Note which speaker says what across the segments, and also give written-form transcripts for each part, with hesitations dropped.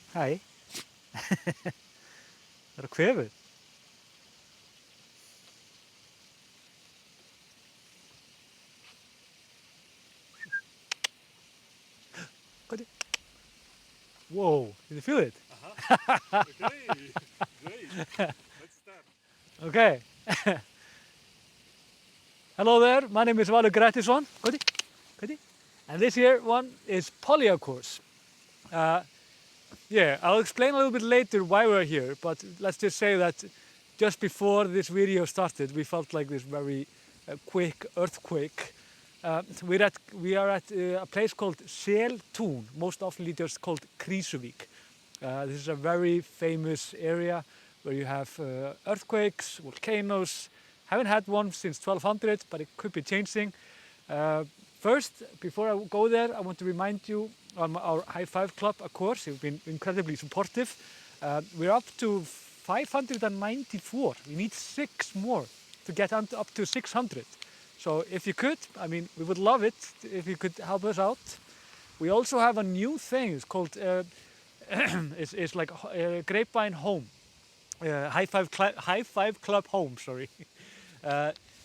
Speaker 1: Hæ, það er að kvefið. Hvað er? Whoa, did you feel it?
Speaker 2: Okay, great. Let's start.
Speaker 1: Okay. Hello there, my name is Valur Grettisson. Hvað er? Hvað er? And this here one is Polya course. Yeah, I'll explain a little bit later why we're here, but let's just say that just before this video started, we felt like this very quick earthquake. We are at a place called Seltún, most often just called Krýsuvík. This is a very famous area where you have earthquakes, volcanoes. Haven't had one since 1200, but it could be changing. First, before I go there, I want to remind you on our High Five Club, of course, you've been incredibly supportive. We're up to 594. We need 6 more to get up to 600. So if you could, I mean, we would love it if you could help us out. We also have a new thing. It's called, it's like Grapevine Home. High Five Club Home, sorry.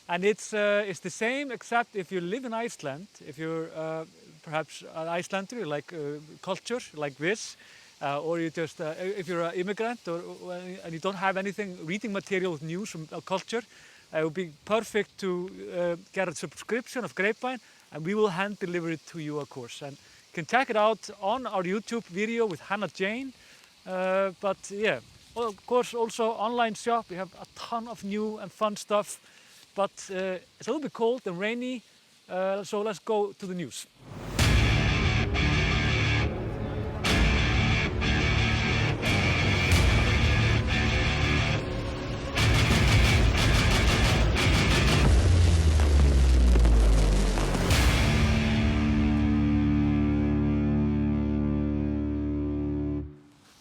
Speaker 1: And it's the same, except if you live in Iceland, if you're perhaps an Icelander, you like culture like this, or you just if you're an immigrant and you don't have anything reading material, news from culture, it would be perfect to get a subscription of Grapevine, and we will hand deliver it to you, of course. And you can check it out on our YouTube video with Hannah Jane. But yeah, well, of course, also online shop. We have a ton of new and fun stuff. But it's a little bit cold and rainy, so let's go to the news.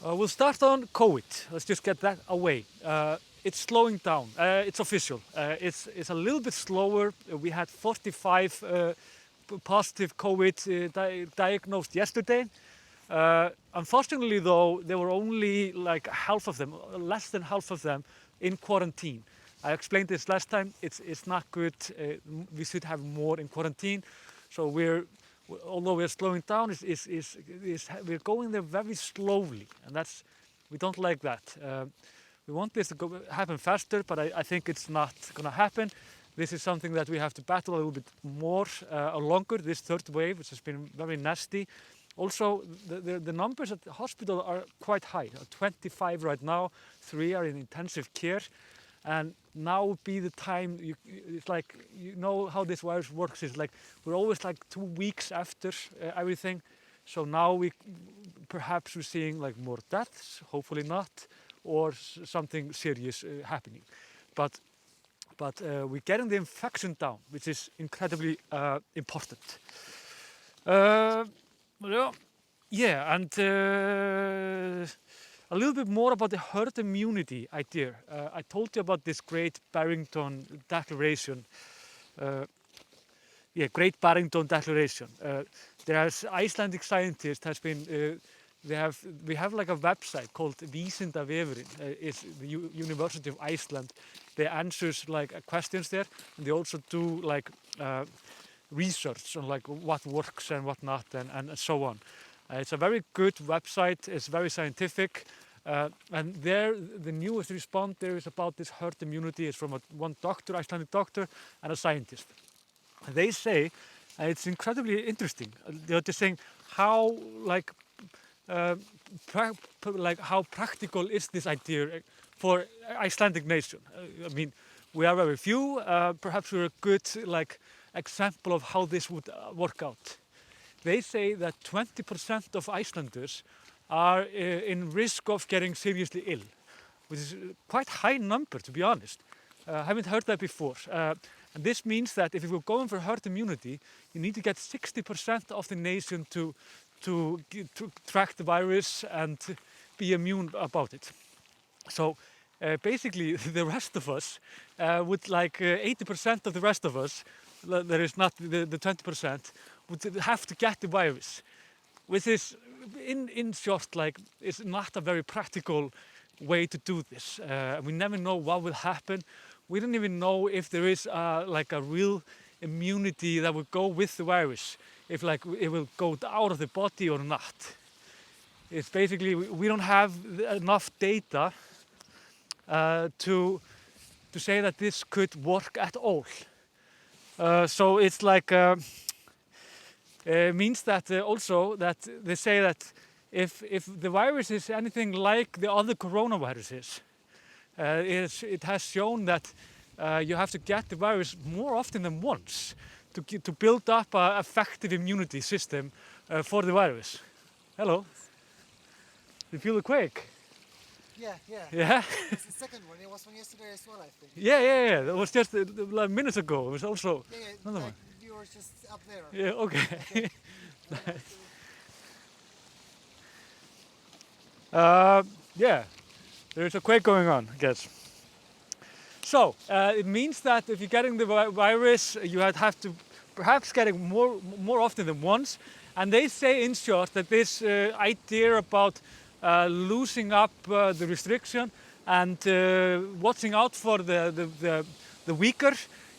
Speaker 1: We'll start on COVID. Let's just get that away. It's slowing down. It's official. It's a little bit slower. We had 45 positive COVID diagnosed yesterday. Unfortunately, though, there were only like half of them, less than half of them, in quarantine. I explained this last time. It's not good. We should have more in quarantine. So although we're slowing down, we're going there very slowly, and we don't like that. We want this to happen faster, but I think it's not going to happen. This is something that we have to battle a little bit more or longer, this third wave, which has been very nasty. Also, the numbers at the hospital are quite high, 25 right now, 3 are in intensive care. And now would be the time, it's like, you know how this virus works, it's like we're always like 2 weeks after everything. So now perhaps we're seeing like more deaths, hopefully not, or something serious happening. But we're getting the infection down, which is incredibly important. Yeah, and a little bit more about the herd immunity idea. I told you about this Great Barrington Declaration. Great Barrington Declaration. There's Icelandic scientists has been. We have like a website called Vísindavefurinn. It's the University of Iceland. They answers like questions there, and they also do like research on like what works and what not, and so on. It's a very good website. It's very scientific, and there the newest response there is about this herd immunity. It's from one doctor, Icelandic doctor, and a scientist. And they say, and it's incredibly interesting. They're just saying how how practical is this idea for Icelandic nation? I mean, we are very few. Perhaps we're a good example of how this would work out. They say that 20% of Icelanders are in risk of getting seriously ill, which is quite high number, to be honest. I haven't heard that before. And this means that if you're going for herd immunity, you need to get 60% of the nation to track the virus and be immune about it. So basically, the rest of us would 80% of the rest of us, there is not the 20%, would have to get the virus, which is in short, like, it's not a very practical way to do this. We never know what will happen. We don't even know if there is like a real immunity that will go with the virus, if like it will go out of the body or not. It's basically, we don't have enough data to say that this could work at all. So it's like means that also that they say that if the virus is anything like the other coronaviruses, it has shown that you have to get the virus more often than once to build up an effective immunity system for the virus. Hello. You feel the quake?
Speaker 3: Yeah.
Speaker 1: Yeah?
Speaker 3: It's the second one. It was from yesterday as well, I think.
Speaker 1: Yeah. That was just like minutes ago. It was also another
Speaker 3: like
Speaker 1: one.
Speaker 3: you were just up there.
Speaker 1: Yeah, okay. Yeah, there's a quake going on, I guess. So, it means that if you're getting the virus, you have to perhaps get it more often than once. And they say, in short, that this idea about loosening up the restriction and watching out for the weaker,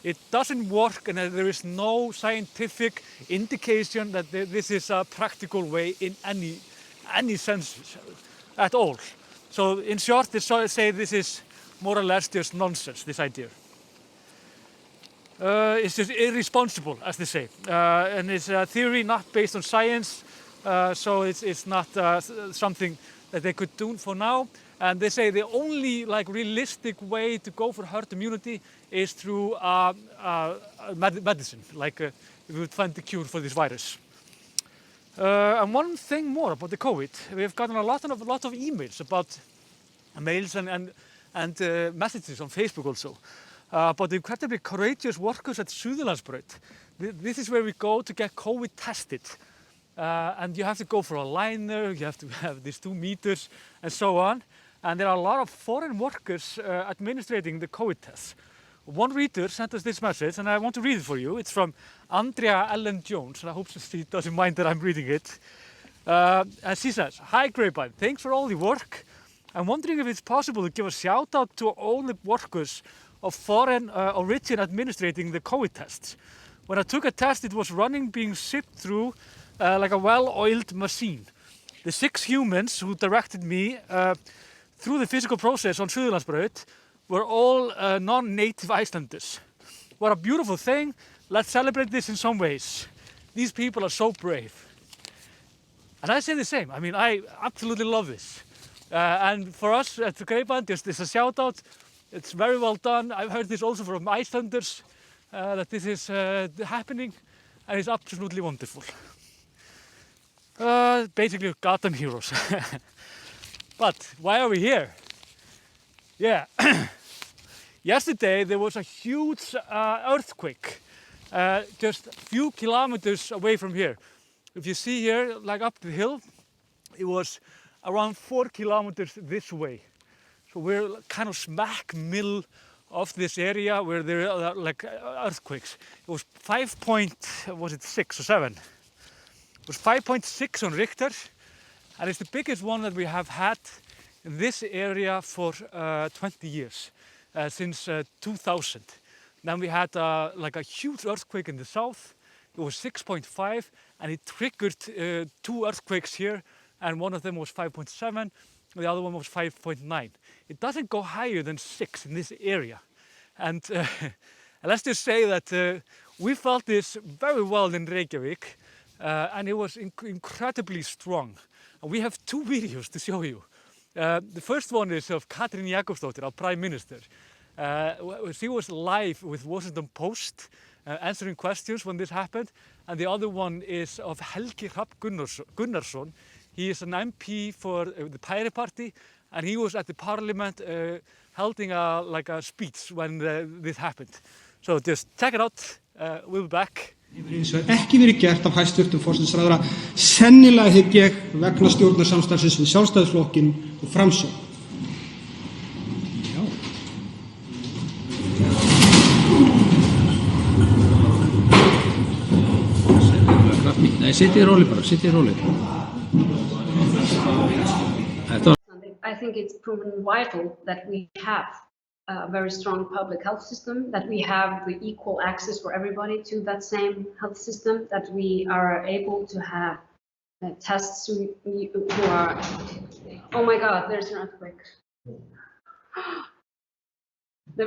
Speaker 1: it doesn't work, and there is no scientific indication that this is a practical way in any sense at all. So in short, they say this is more or less just nonsense, this idea. It's just irresponsible, as they say, and it's a theory not based on science, so it's not something that they could do for now. And they say the only like realistic way to go for herd immunity is through medicine, like if we would find the cure for this virus. And one thing more about the COVID, we have gotten a lot of emails about mails and messages on Facebook also about the incredibly courageous workers at Suðurlandsbraut. This is where we go to get COVID tested. And you have to go for a liner, you have to have these 2 meters and so on. And there are a lot of foreign workers administrating the COVID tests. One reader sent us this message, and I want to read it for you. It's from Andrea Ellen Jones, and I hope she doesn't mind that I'm reading it. And she says, "Hi Grapevine, thanks for all the work. I'm wondering if it's possible to give a shout out to all the workers of foreign origin administrating the COVID tests. When I took a test, it was running, being shipped through like a well-oiled machine. The 6 humans who directed me through the physical process on Suðurlandsbraut were all non-native Icelanders. What a beautiful thing. Let's celebrate this in some ways. These people are so brave." And I say the same. I mean, I absolutely love this. And for us at the Grapevine, just as a shout out, it's very well done. I've heard this also from Icelanders, that this is happening, and it's absolutely wonderful. Basically, goddamn heroes. But why are we here? Yeah, yesterday there was a huge earthquake just a few kilometers away from here. If you see here, like up the hill, it was around 4 kilometers this way. So we're kind of smack middle of this area where there are like earthquakes. It was 5.6 or 7? It was 5.6 on Richter, and it's the biggest one that we have had in this area for 20 years, since 2000. Then we had like a huge earthquake in the south. It was 6.5, and it triggered 2 earthquakes here, and one of them was 5.7, the other one was 5.9. It doesn't go higher than 6 in this area. And let's just say that we felt this very well in Reykjavik, and it was incredibly strong. And we have 2 videos to show you. The first one is of Katrín Jakobsdóttir, our Prime Minister. She was live with Washington Post answering questions when this happened. And the other one is of Helgi Hrafn Gunnarsson. He is an MP for the Pirate Party, and he was at the Parliament holding like a speech when this happened. So just check it out. We'll be back.
Speaker 4: Hefur hins vegar ekki verið gert af hæstvirtum forsætisráðherra, sennilega hygg ég vegna stjórnarsamstarfsins við Sjálfstæðisflokkinn og Framsókn. Nei, sitjið róleg bara, sitjið róleg.
Speaker 5: I think it's proven vital that we have a very strong public health system, that we have the equal access for everybody to that same health system, that we are able to have tests who are, oh my God, there's an earthquake.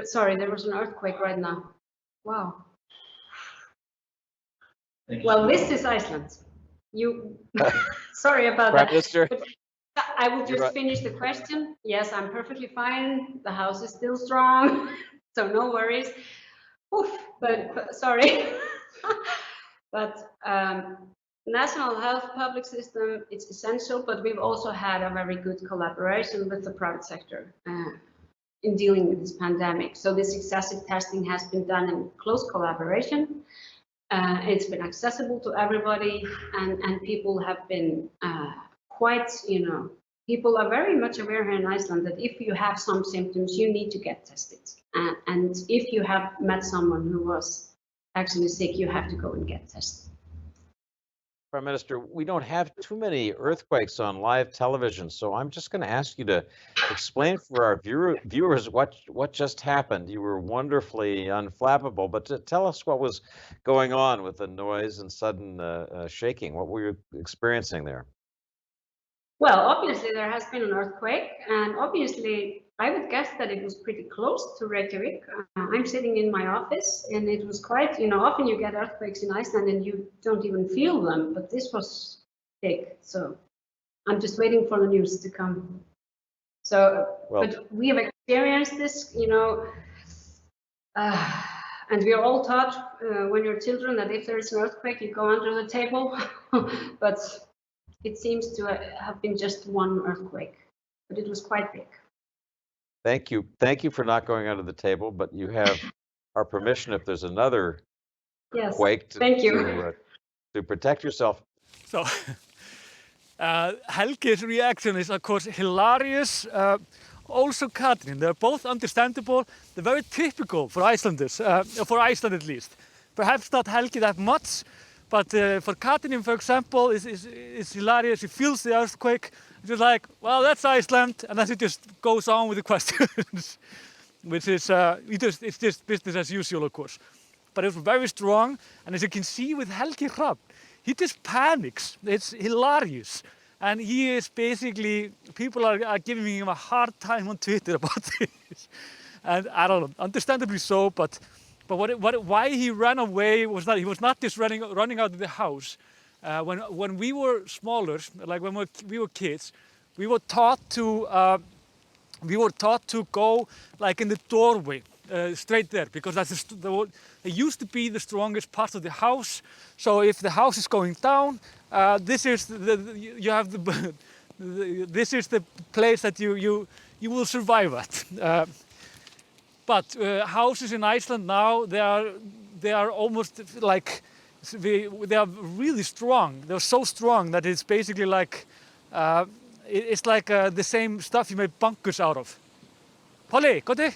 Speaker 5: Sorry, there was an earthquake right now. Wow. Well, this is Iceland. Sorry about
Speaker 6: Prime
Speaker 5: that.
Speaker 6: Minister,
Speaker 5: But I will just finish the question. Yes, I'm perfectly fine. The house is still strong, so no worries. Oof, but sorry. But national health public system, it's essential, but we've also had a very good collaboration with the private sector in dealing with this pandemic. So this excessive testing has been done in close collaboration. It's been accessible to everybody, and people have been quite, people are very much aware here in Iceland that if you have some symptoms, you need to get tested. And if you have met someone who was actually sick, you have to go and get tested.
Speaker 6: Prime Minister, we don't have too many earthquakes on live television, so I'm just going to ask you to explain for our viewers what just happened. You were wonderfully unflappable, but to tell us what was going on with the noise and sudden shaking. What were you experiencing there?
Speaker 5: Well, obviously there has been an earthquake, and obviously I would guess that it was pretty close to Reykjavik. I'm sitting in my office, and it was quite, often you get earthquakes in Iceland and you don't even feel them, but this was big. So I'm just waiting for the news to come. So, but we have experienced this, and we are all taught when you're children that if there is an earthquake, you go under the table, but it seems to have been just one earthquake, but it was quite big.
Speaker 6: Thank you. Thank you for not going under the table, but you have our permission if there's another quake to protect yourself.
Speaker 1: So, Helge's reaction is, of course, hilarious. Also, Katrin, they're both understandable. They're very typical for Icelanders, for Iceland at least. Perhaps not Helge that much, but for Katrin, for example, it's hilarious. She feels the earthquake. She's like, well, that's Iceland, and then she just goes on with the questions, which is, it's just business as usual, of course. But it was very strong, and as you can see with Helgi Hrafn, he just panics. It's hilarious. And he is basically, people are giving him a hard time on Twitter about this. And I don't know, understandably so, but why he ran away was not, he was not just running out of the house. When we were smaller, like when we were kids, we were taught to go like in the doorway, straight there, because that's it used to be the strongest part of the house. So if the house is going down, this is this is the place that you will survive at. But houses in Iceland now, they are almost like, they are really strong. They're so strong that it's basically like, it's like the same stuff you make bunkers out of. Polly, Koti.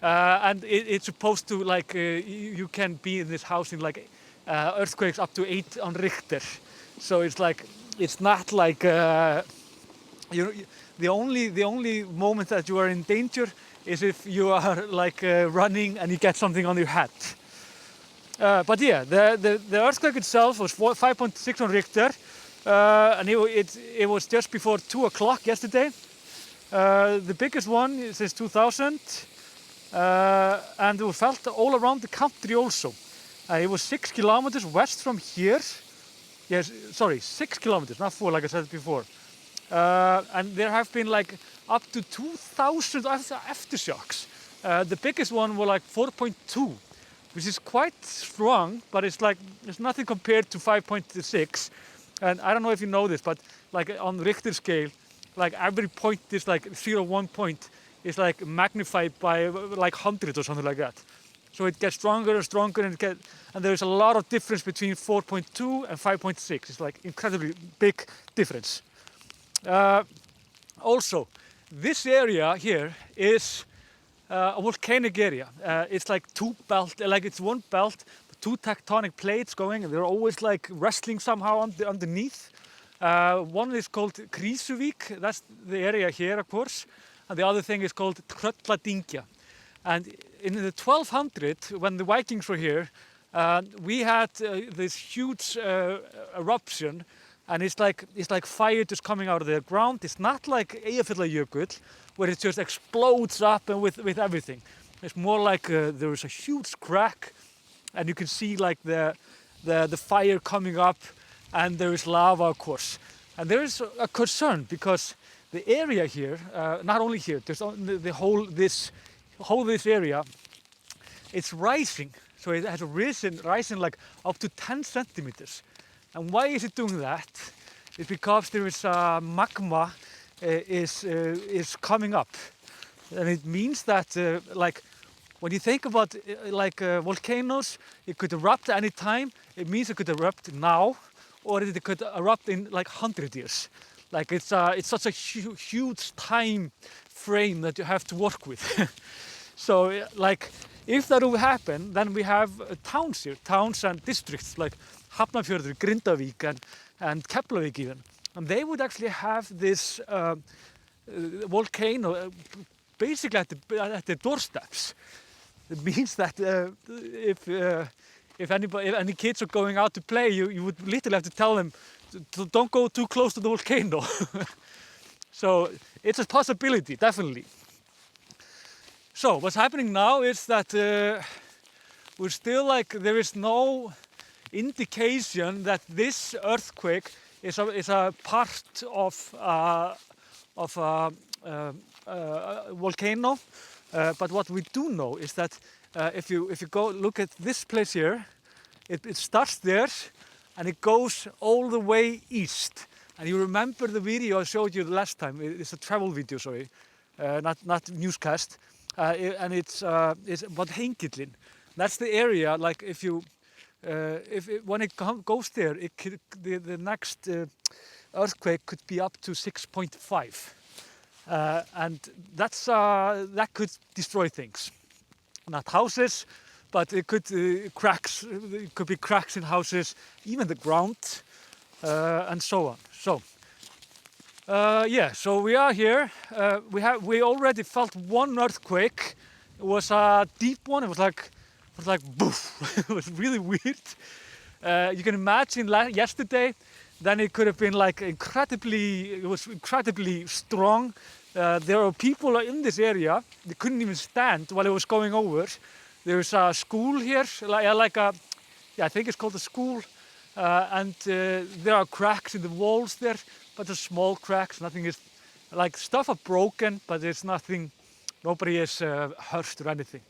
Speaker 1: And it's supposed to, like, you can be in this house in like earthquakes up to 8 on Richter. So it's like, it's not like, the only moment that you are in danger is if you are like running and you get something on your head. But yeah, the earthquake itself was 5.6 on Richter, and it was just before 2 o'clock yesterday. The biggest one since 2000, and it was felt all around the country also. It was 6 kilometers west from here. Yes, sorry, 6 kilometers, not 4 like I said before. And there have been like up to 2,000 aftershocks. The biggest one were like 4.2, which is quite strong, but it's nothing compared to 5.6. And I don't know if you know this, but like on Richter scale, like every point is like 0.1 point is like magnified by like 100 or something like that. So it gets stronger and stronger, and there's a lot of difference between 4.2 and 5.6. It's like incredibly big difference. Also, this area here is a volcanic area. It's like it's one belt, but two tectonic plates going, and they're always like wrestling somehow underneath. One is called Krýsuvík, that's the area here, of course, and the other thing is called Trölladyngja. And in the 1200, when the Vikings were here, we had this huge eruption, and it's like fire just coming out of the ground. It's not like Eyjafjallajökull, where it just explodes up and with everything. It's more like there is a huge crack, and you can see like the fire coming up, and there is lava, of course. And there is a concern because the area here, not only here, there's the whole this area, it's rising. So it has rising like up to 10 centimeters. And why is it doing that? It's because there is magma is coming up, and it means that like when you think about volcanoes, it could erupt at any time. It means it could erupt now, or it could erupt in like 100 years. Like it's such a huge time frame that you have to work with. So like if that will happen, then we have towns here, towns and districts like Hafnarfjörður, Grindavík, and Keflavík even. And they would actually have this volcano basically at the doorsteps. It means that if any kids are going out to play, you would literally have to tell them, don't go too close to the volcano. So it's a possibility, definitely. So what's happening now is that we're still like, there is no indication that this earthquake is a part of a volcano. But what we do know is that if you go look at this place here, it starts there and it goes all the way east. And you remember the video I showed you last time. It's a travel video, sorry, not newscast. And it's about Hengillin. That's the area. Like when it goes there, the next earthquake could be up to 6.5. And that could destroy things, not houses, but it could cracks. It could be cracks in houses, even the ground, and so on. So yeah, so we are here. We already felt one earthquake. It was a deep one. It was like boof. It was really weird. You can imagine yesterday. Then it could have been like it was incredibly strong. There are people in this area, they couldn't even stand while it was going over. There's a school here, I think it's called a school. And there are cracks in the walls there, but they're small cracks. Nothing is, like stuff are broken, but there's nothing, nobody is hurt or anything.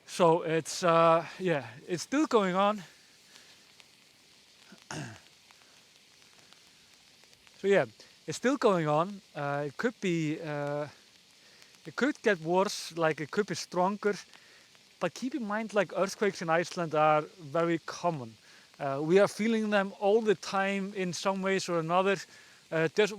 Speaker 1: So it's, yeah, it's still going on. So yeah, it's still going on. It could be, it could get worse, like it could be stronger. But keep in mind, like earthquakes in Iceland are very common. We are feeling them all the time in some ways or another.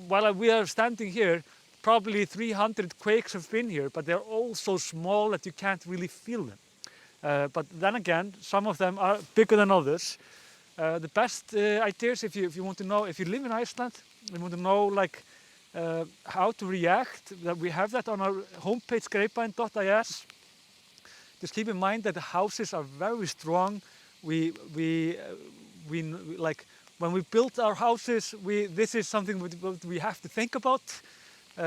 Speaker 1: While we are standing here, probably 300 quakes have been here, but they're all so small that you can't really feel them. But then again, some of them are bigger than others. The best ideas, if you want to know, if you live in Iceland, you want to know like how to react, that we have that on our homepage, greatbarrington.is. Just keep in mind that the houses are very strong. We like when we built our houses, this is something we have to think about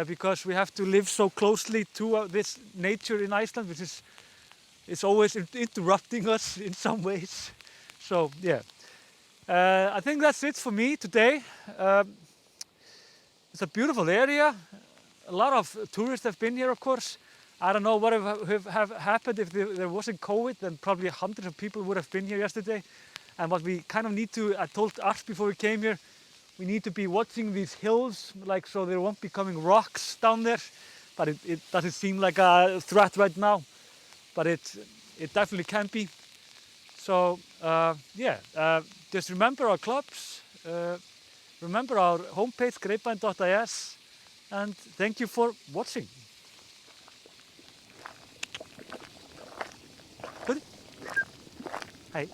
Speaker 1: because we have to live so closely to this nature in Iceland, which is it's always interrupting us in some ways. So yeah, I think that's it for me today. It's a beautiful area. A lot of tourists have been here, of course. I don't know what have happened if there wasn't COVID, then probably hundreds of people would have been here yesterday. And what we kind of need to, I told us before we came here, we need to be watching these hills, like so there won't be coming rocks down there. But it doesn't seem like a threat right now. But it definitely can be. So yeah, just remember our clubs, remember our homepage, greatbarrington.is, and thank you for watching. Good. Hey.